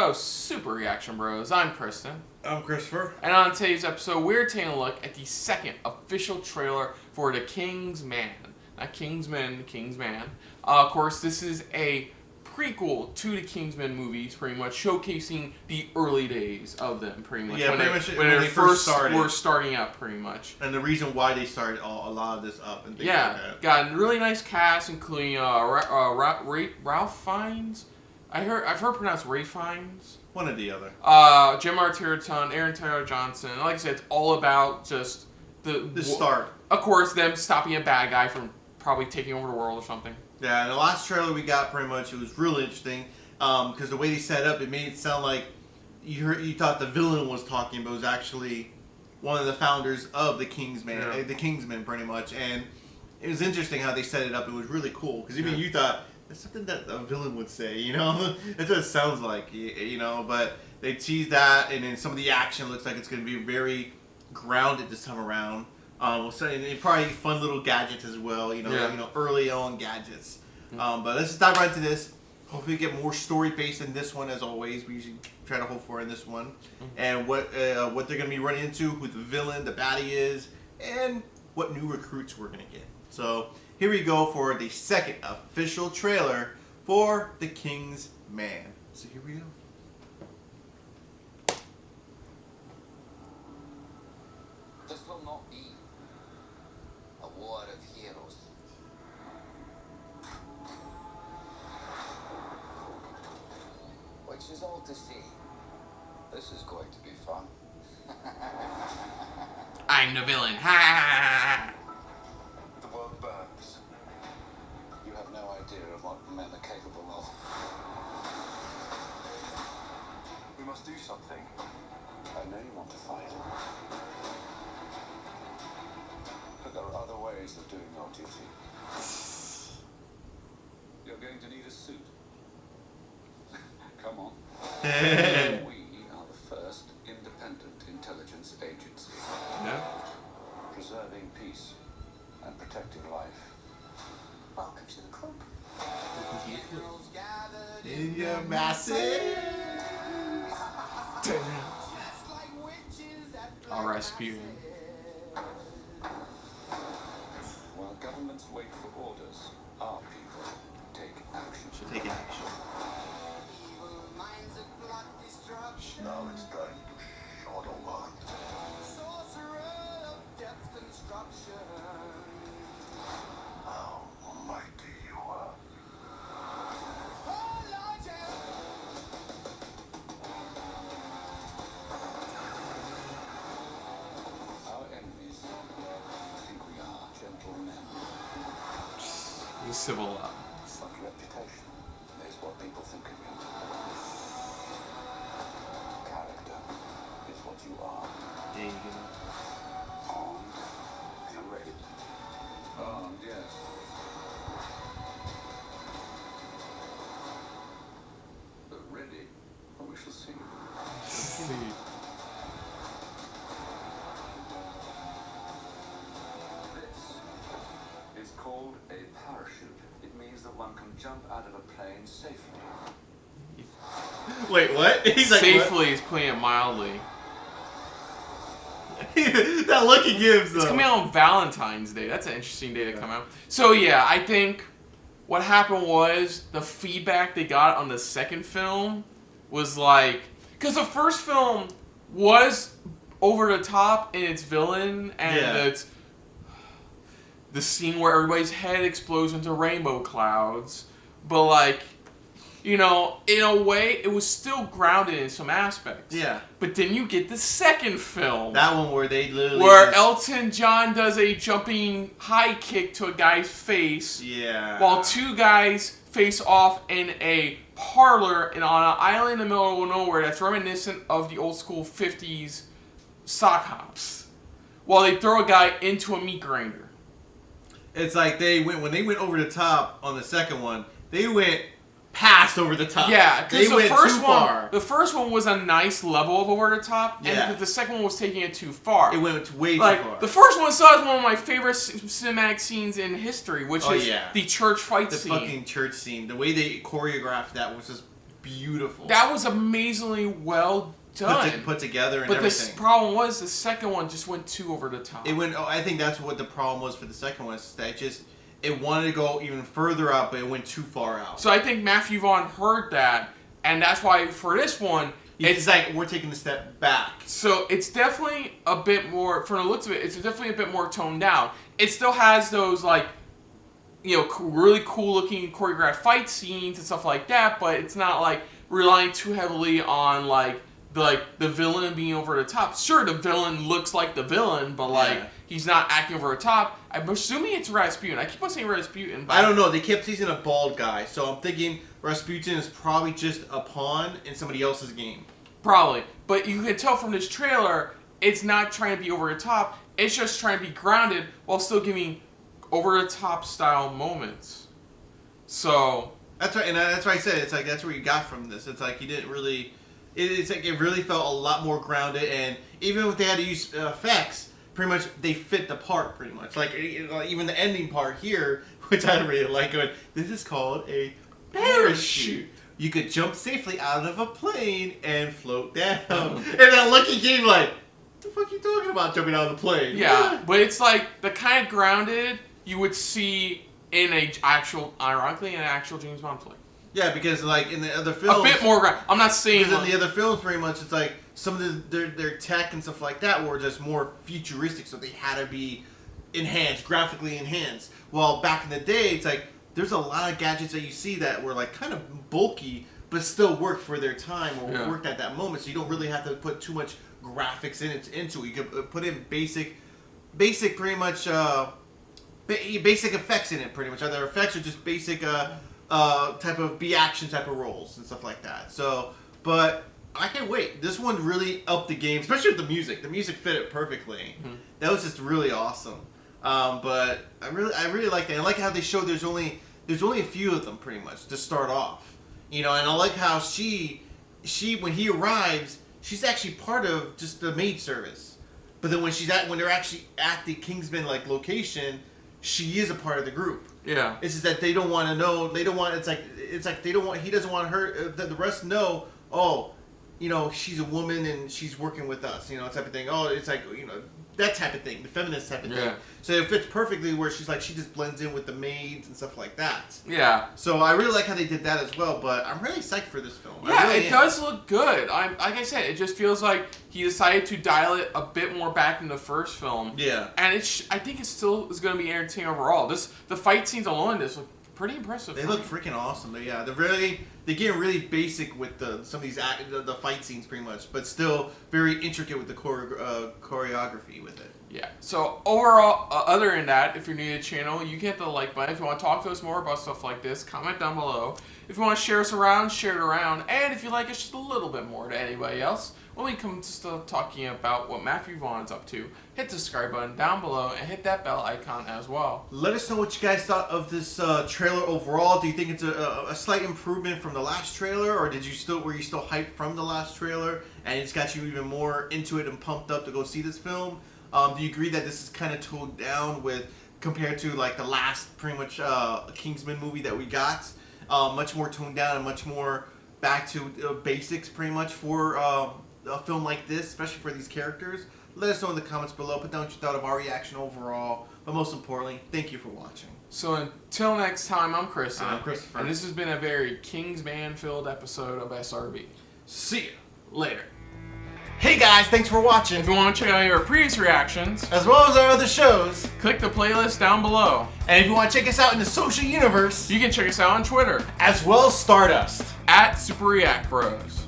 of Super Reaction Bros. I'm Kristen. I'm Christopher. And on today's episode, we're taking a look at the second official trailer for The King's Man. Not Kingsman, The King's Man. Of course, this is a prequel to the Kingsman movies, pretty much showcasing the early days of them, pretty much. Yeah, when they first were starting up, pretty much. And the reason why they started a lot of this up and things yeah, like that. Got a really nice cast, including Ralph Fiennes. I've heard pronounced Ray Fiennes. One or the other. Jim Arterton, Aaron Taylor Johnson. Like I said, it's all about just the start. Of course, them stopping a bad guy from probably taking over the world or something. Yeah, and the last trailer we got, pretty much, it was really interesting because the way they set it up, it made it sound like you thought the villain was talking, but it was actually one of the founders of the Kingsman, the Kingsman, pretty much. And it was interesting how they set it up. It was really cool because even you thought that's something that a villain would say, you know? That's what it sounds like, you know. But they teased that, and then some of the action looks like it's going to be very grounded this time around. So, and probably fun little gadgets as well, you know, early on gadgets. But let's just dive right into this. Hopefully, we get more story based in this one, as always. We usually try to hope for in this one, and what they're going to be running into, who the villain, the baddie is, and what new recruits we're going to get. So here we go for the second official trailer for The King's Man. So here we go. This will not be a war of heroes. Which is all to say, this is going to be fun. I'm the villain. Ha! The world burns. You have no idea of what men are capable of. We must do something. I know you want to fight. But there are other ways of doing your duty. You're going to need a suit. Come on. We are the first independent intelligence agency. No. Preserving peace and protecting life. Welcome to the club. In your massive. I'll rescue him. While governments wait for orders, our people take action. Should take action. Now it's time to shadow hunt. How mighty you are. Our enemies think we are gentlemen. The civil law. But reputation is what people think of you. Character is what you are. There you go. Armed and ready. Armed, yes. But ready, well, we shall see. This is called a parachute. It means that one can jump out of a plane safely. Wait, what? He's like, Safely is putting it mildly. that look he gives, though. It's coming out on Valentine's Day. That's an interesting day to come out. So yeah, I think what happened was the feedback they got on the second film was like, because the first film was over the top in its villain and it's the scene where everybody's head explodes into rainbow clouds, but like, you know, in a way, it was still grounded in some aspects. Yeah. But then you get the second film. That one where they literally... Where Elton John does a jumping high kick to a guy's face. Yeah. While two guys face off in a parlor and on an island in the middle of nowhere that's reminiscent of the old school 50s sock hops. While they throw a guy into a meat grinder. It's like when they went over the top on the second one, they went past over the top. Yeah, because the far. first one was a nice level of over the top, and the second one was taking it too far. It went way too far. The first one still has one of my favorite cinematic scenes in history, which is the church fight scene. The fucking church scene. The way they choreographed that was just beautiful. That was amazingly well done. Put together and but everything. the problem was the second one just went too over the top. I think that's what the problem was for the second one. Is that it wanted to go even further out, but it went too far out. So I think Matthew Vaughn heard that, and that's why for this one, it's like we're taking a step back. So it's definitely a bit more, from the looks of it, it's definitely a bit more toned down. It still has those, like, you know, really cool looking choreographed fight scenes and stuff like that, but it's not like relying too heavily on like the villain being over the top. Sure, the villain looks like the villain, but like he's not acting over the top. I'm assuming it's Rasputin. I keep on saying Rasputin, but I don't know. They kept teasing a bald guy, so I'm thinking Rasputin is probably just a pawn in somebody else's game. Probably, but you can tell from this trailer, it's not trying to be over the top. It's just trying to be grounded while still giving over the top style moments. So that's right, and that's why I said it's like that's where you got from this. It's like you didn't really. It's like it really felt a lot more grounded, and even if they had to use effects, pretty much they fit the part pretty much. Like even the ending part here, which I really like. Going, this is called a parachute. You could jump safely out of a plane and float down. And that lucky game, like, what the fuck are you talking about jumping out of the plane? Yeah, but it's like the kind of grounded you would see in ironically, in an actual James Bond flick. Yeah, because like in the other films, a bit more grounded. I'm not saying because in the other films, pretty much it's like some of their tech and stuff like that were just more futuristic, so they had to be enhanced, graphically enhanced. While back in the day, it's like there's a lot of gadgets that you see that were like kind of bulky, but still worked for their time or worked at that moment. So you don't really have to put too much graphics into it. You could put in basic pretty much basic effects in it, pretty much. Either effects or just basic type of action type of roles and stuff like that. So, but I can't wait. This one really upped the game, especially with the music. The music fit it perfectly. Mm-hmm. That was just really awesome. But I really like that. I like how they showed there's only a few of them pretty much to start off. You know, and I like how she when he arrives, she's actually part of just the maid service. But then when they're actually at the Kingsman like location, she is a part of the group. Yeah. It's just that they don't want to know. They don't want. It's like they don't want. He doesn't want her. The rest know. Oh, you know, she's a woman and she's working with us. You know, type of thing. Oh, it's like, you know, that type of thing. The feminist type of thing. So it fits perfectly where she's like she just blends in with the maids and stuff like that. Yeah. So I really like how they did that as well. But I'm really psyched for this film. Yeah, it does look good. Like I said, it just feels like he decided to dial it a bit more back in the first film. Yeah. And I think it still is going to be entertaining overall. The fight scenes alone in this look pretty impressive. They look freaking awesome. Yeah, they get really basic with some of these the fight scenes pretty much, but still very intricate with the choreography with it. Yeah. So overall, other than that, if you're new to the channel, you can hit the like button. If you want to talk to us more about stuff like this, comment down below. If you want to share us around, share it around. And if you like us just a little bit more to anybody else, when we come to stuff talking about what Matthew Vaughn's up to, hit the subscribe button down below and hit that bell icon as well. Let us know what you guys thought of this trailer overall. Do you think it's a slight improvement from the last trailer, or were you still hyped from the last trailer and it's got you even more into it and pumped up to go see this film? Do you agree that this is kind of toned down compared to like the last pretty much Kingsman movie that we got? Much more toned down and much more back to basics pretty much for a film like this, especially for these characters. Let us know in the comments below. Put down what you thought of our reaction overall. But most importantly, thank you for watching. So until next time, I'm Chris. I'm Christopher. And this has been a very Kingsman-filled episode of SRB. See you later. Hey guys, thanks for watching. If you want to check out our previous reactions, as well as our other shows, click the playlist down below. And if you want to check us out in the social universe, you can check us out on Twitter, as well as Stardust, @SuperReactBros.